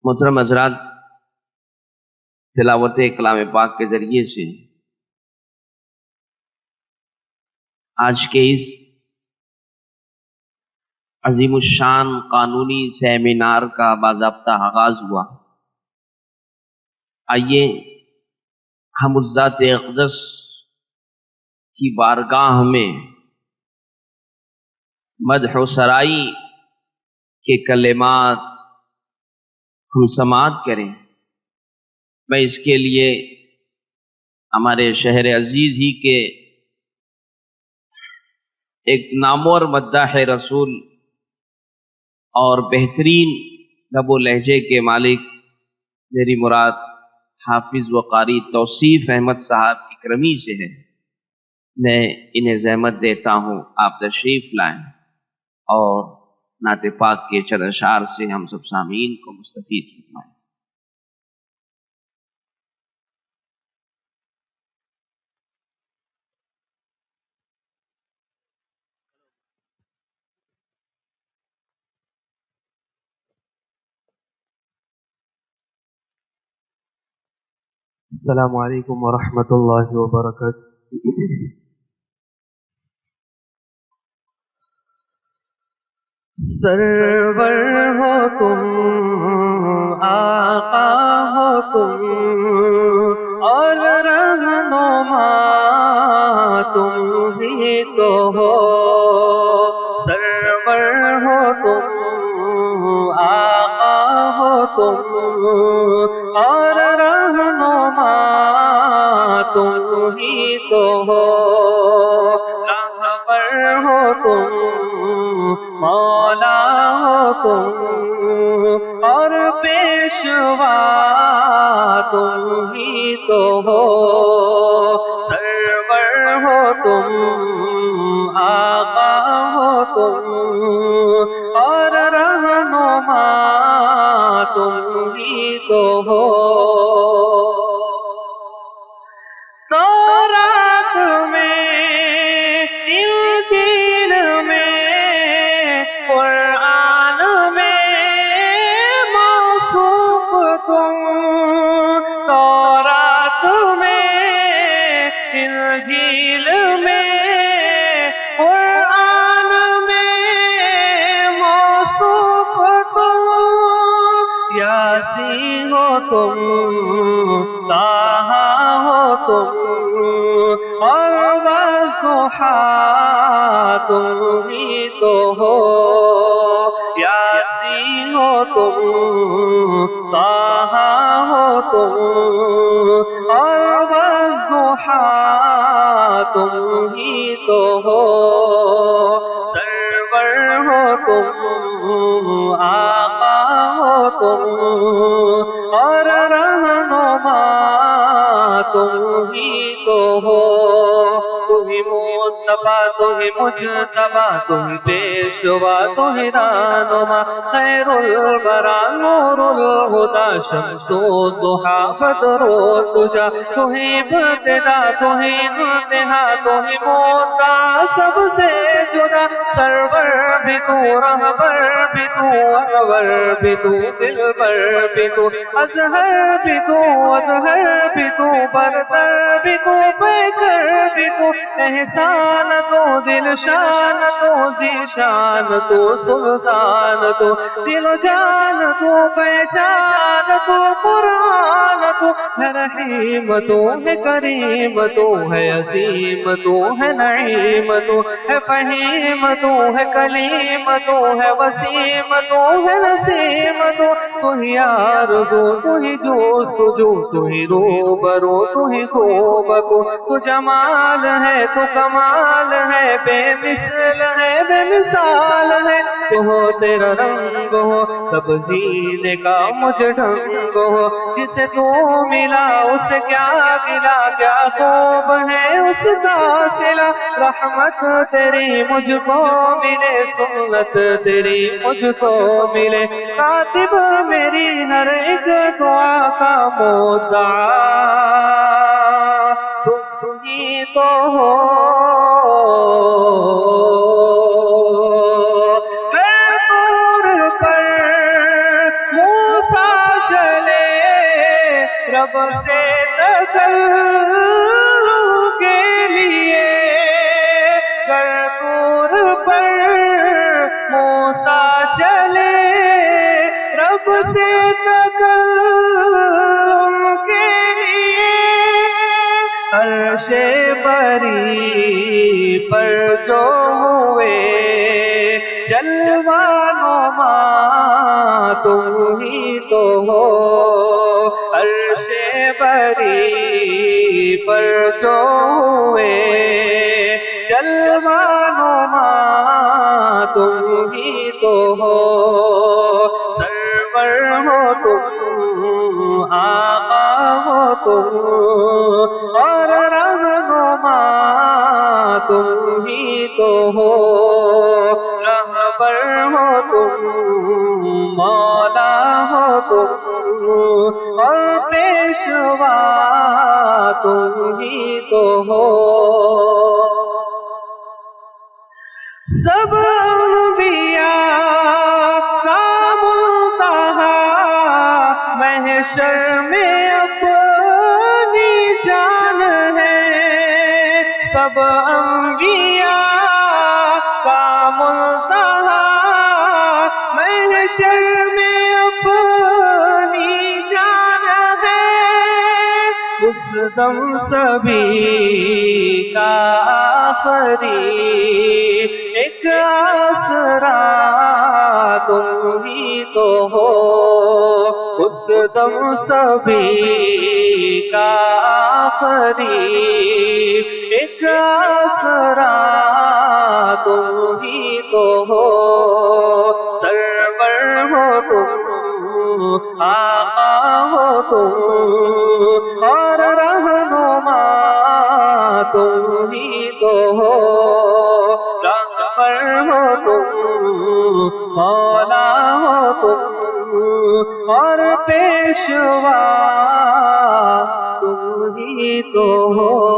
محترم حضرات، تلاوت کلام پاک کے ذریعے سے آج کے اس عظیم الشان قانونی سیمینار کا باضابطہ آغاز ہوا۔ آئیے ہم اس ذات اقدس کی بارگاہ میں مدح و سرائی کے کلمات ہم سماعت کریں۔ میں اس کے لیے ہمارے شہر عزیز ہی کے ایک نامور مداح رسول اور بہترین لب و لہجے کے مالک میری مراد حافظ و قاری توصیف احمد صاحب کی کرمی سے ہے، میں انہیں زحمت دیتا ہوں آپ تشریف لائیں اور نعت پاک کے چند اشعار سے ہم سب سامعین کو مستفید فرمائیں۔ السلام علیکم ورحمۃ اللہ وبرکاتہ۔ سرور ہو تم، آقا ہو تم، اور رہنما تم ہی تو ہو۔ سرور ہو تم، آقا ہو تم، اور رہنما تم ہی تو ہو۔ راہبر ہو تم، مولا ہو تم، اور پیشوا تم ہی تو ہو۔ سرور ہو تم، آقا ہو تم، اور رہنما تم ہی تو ہو۔ تورات میں، انجیل میں، قرآن میں موصوف تم۔ تورات میں، انجیل میں، قرآن میں موصوف تم۔ یاسین ہو تم، طٰہٰ ہو تم، اور والضحیٰ تم ہی تو ہو۔ یاسین ہو تم، طٰہٰ ہو تم، اور والضحیٰ تم ہی تو ہو۔ سرور ہو تم، آقا ہو تم، اور رہنما تم ہی تو ہو۔ تم ہی مصطفیٰ، تم ہی مجتبیٰ، تم ہی پیشوا، تم ہی رہنما، خیر الورا، نور الہدیٰ، شمس الضحیٰ، بدر الدجیٰ، تم ہی ابتدا، تم ہی انتہا، تم ہی منتہا، سب سے جدا۔ سرور بھی تو، رہبر بھی تو، انور بھی تو، دلبر بھی تو، اظہر بھی تو، اظہر بھی تو، برتر بھی تو، پیکر بھی تو، احسان تو، دل شان تو، ذیشان تو، سلطان تو، دل و جان تو، پہچان تو، قرآن تو، ہے رحیم تو، ہے کریم تو، ہے عظیم تو، ہے نعیم تو، ہے فہیم تو، ہے کلیم تو، ہے وسیم تو، ہے نسیم تو۔ تو ہی آرزو، تو ہی جوستجو، تو ہی روبرو، تو ہی خوبکو، تو جمال ہے، تو کمال ہے، بے مثل ہے، بے مثال ہے۔ تو ہو تیرا رنگ ہو، تبدیل کا مجھ ڈھنگ ہو، جسے تو ملا اسے کیا گلا، کیا خوب ہے اس کا صلہ۔ رحمت تیری مجھ کو ملے، سنت تیری مجھ کو ملے، کاتب میری ہر ایک دعا کا مدعا تم ہی تو ہو۔ طور پر موسیٰ رب سے تسلیم کے لیے گر طور پر موسیٰ چلے، رب سے تسلیم کے لیے عرش بری پر جو ہوئے جلوہ نما تم ہی تو ہو، عرش بری پر جو ہوئے جلوہ نما تم ہی تو ہو، سرور ہو تم، آقا ہو تم، اور رہنما تم ہی تو ہو، رہبر ہو تم، مولا ہو تم، اور پیشوا تم ہی تو ہو۔ سب انبیاء کا منتہا محشر میں اپنی جان ہے، سب انبیاء کا منتہا محشر میں اپنی جان ہے، اس دم سبھی کا آخری ایک آسرا تم ہی تو ہو، اس دم سبھی کا آخری ایک آسرا تم ہی تو ہو، سرور ہو تم، آقا ہو تم، اور رہنما تم ہی تو ہو، رہبر ہو تم، مولا ہو تم، اور پیشوا تم ہی تو ہو۔